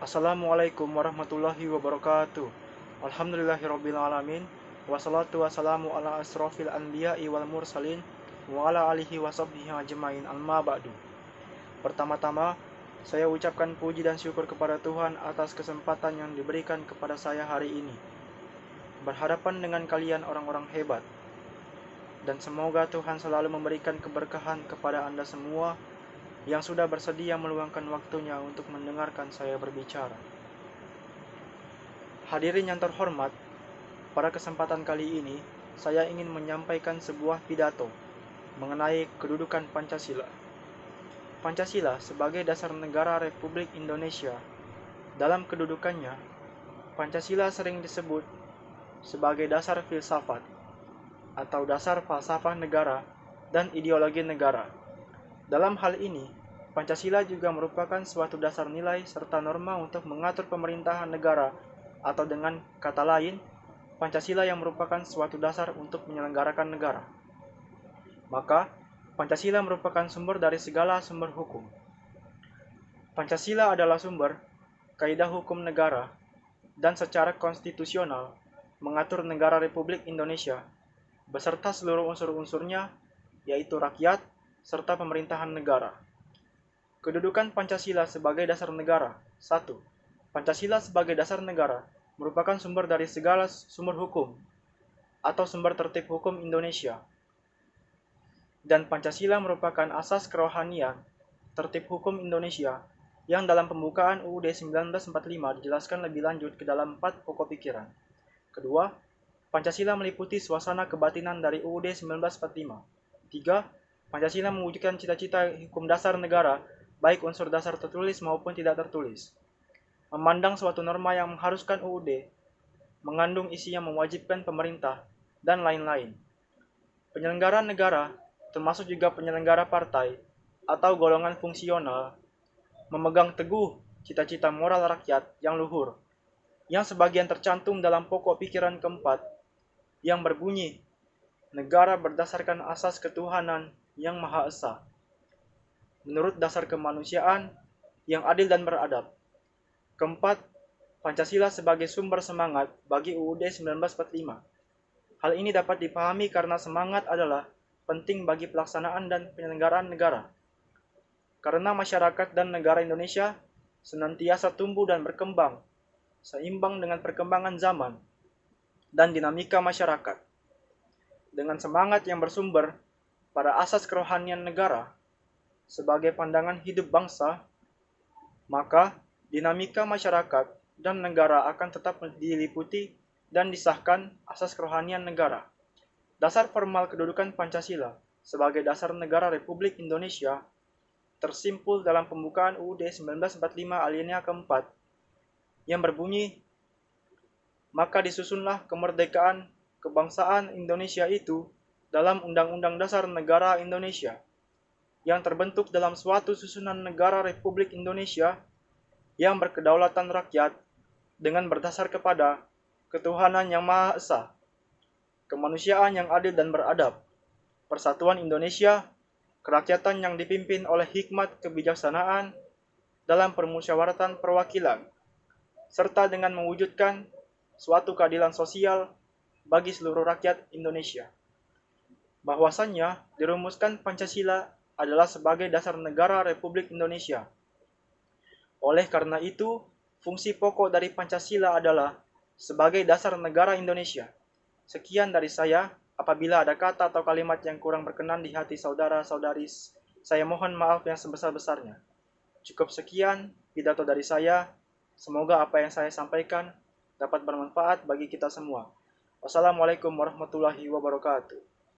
Assalamualaikum warahmatullahi wabarakatuh. Alhamdulillahirrabbilalamin. Wassalatu wassalamu ala asrofil anbiya'i wal mursalin wa ala alihi washabbihi ajmain, amma ba'du. Pertama-tama, saya ucapkan puji dan syukur kepada Tuhan atas kesempatan yang diberikan kepada saya hari ini berhadapan dengan kalian orang-orang hebat. Dan semoga Tuhan selalu memberikan keberkahan kepada Anda semua yang sudah bersedia meluangkan waktunya untuk mendengarkan saya berbicara. Hadirin yang terhormat, pada kesempatan kali ini saya ingin menyampaikan sebuah pidato mengenai kedudukan Pancasila. Pancasila sebagai dasar negara Republik Indonesia. Dalam kedudukannya, Pancasila sering disebut sebagai dasar filsafat atau dasar falsafah negara dan ideologi negara. Dalam hal ini, Pancasila juga merupakan suatu dasar nilai serta norma untuk mengatur pemerintahan negara, atau dengan kata lain, Pancasila yang merupakan suatu dasar untuk menyelenggarakan negara. Maka, Pancasila merupakan sumber dari segala sumber hukum. Pancasila adalah sumber kaidah hukum negara dan secara konstitusional mengatur negara Republik Indonesia beserta seluruh unsur-unsurnya, yaitu rakyat, serta pemerintahan negara. Kedudukan Pancasila sebagai dasar negara. 1. Pancasila sebagai dasar negara merupakan sumber dari segala sumber hukum atau sumber tertib hukum Indonesia. Dan Pancasila merupakan asas kerohanian tertib hukum Indonesia yang dalam pembukaan UUD 1945 dijelaskan lebih lanjut ke dalam 4 pokok pikiran. Kedua, Pancasila meliputi suasana kebatinan dari UUD 1945. 3. Pancasila mewujudkan cita-cita hukum dasar negara, baik unsur dasar tertulis maupun tidak tertulis. Memandang suatu norma yang mengharuskan UUD, mengandung isi yang mewajibkan pemerintah, dan lain-lain. Penyelenggara negara, termasuk juga penyelenggara partai atau golongan fungsional, memegang teguh cita-cita moral rakyat yang luhur, yang sebagian tercantum dalam pokok pikiran keempat, yang berbunyi, negara berdasarkan asas ketuhanan yang Maha Esa, menurut dasar kemanusiaan yang adil dan beradab. Keempat, Pancasila sebagai sumber semangat bagi UUD 1945. Hal ini dapat dipahami karena semangat adalah penting bagi pelaksanaan dan penyelenggaraan negara. Karena masyarakat dan negara Indonesia senantiasa tumbuh dan berkembang, seimbang dengan perkembangan zaman dan dinamika masyarakat. Dengan semangat yang bersumber pada asas kerohanian negara sebagai pandangan hidup bangsa, maka dinamika masyarakat dan negara akan tetap diliputi dan disahkan asas kerohanian negara. Dasar formal kedudukan Pancasila sebagai dasar negara Republik Indonesia tersimpul dalam pembukaan UUD 1945 alinea keempat yang berbunyi, maka disusunlah kemerdekaan kebangsaan Indonesia itu dalam Undang-Undang Dasar Negara Indonesia, yang terbentuk dalam suatu susunan negara Republik Indonesia yang berkedaulatan rakyat dengan berdasar kepada ketuhanan yang Maha Esa, kemanusiaan yang adil dan beradab, persatuan Indonesia, kerakyatan yang dipimpin oleh hikmat kebijaksanaan dalam permusyawaratan perwakilan, serta dengan mewujudkan suatu keadilan sosial bagi seluruh rakyat Indonesia. Bahwasannya dirumuskan Pancasila adalah sebagai dasar negara Republik Indonesia. Oleh karena itu, fungsi pokok dari Pancasila adalah sebagai dasar negara Indonesia. Sekian dari saya. Apabila ada kata atau kalimat yang kurang berkenan di hati saudara-saudari, saya mohon maaf yang sebesar-besarnya. Cukup sekian pidato dari saya. Semoga apa yang saya sampaikan dapat bermanfaat bagi kita semua. Wassalamualaikum warahmatullahi wabarakatuh.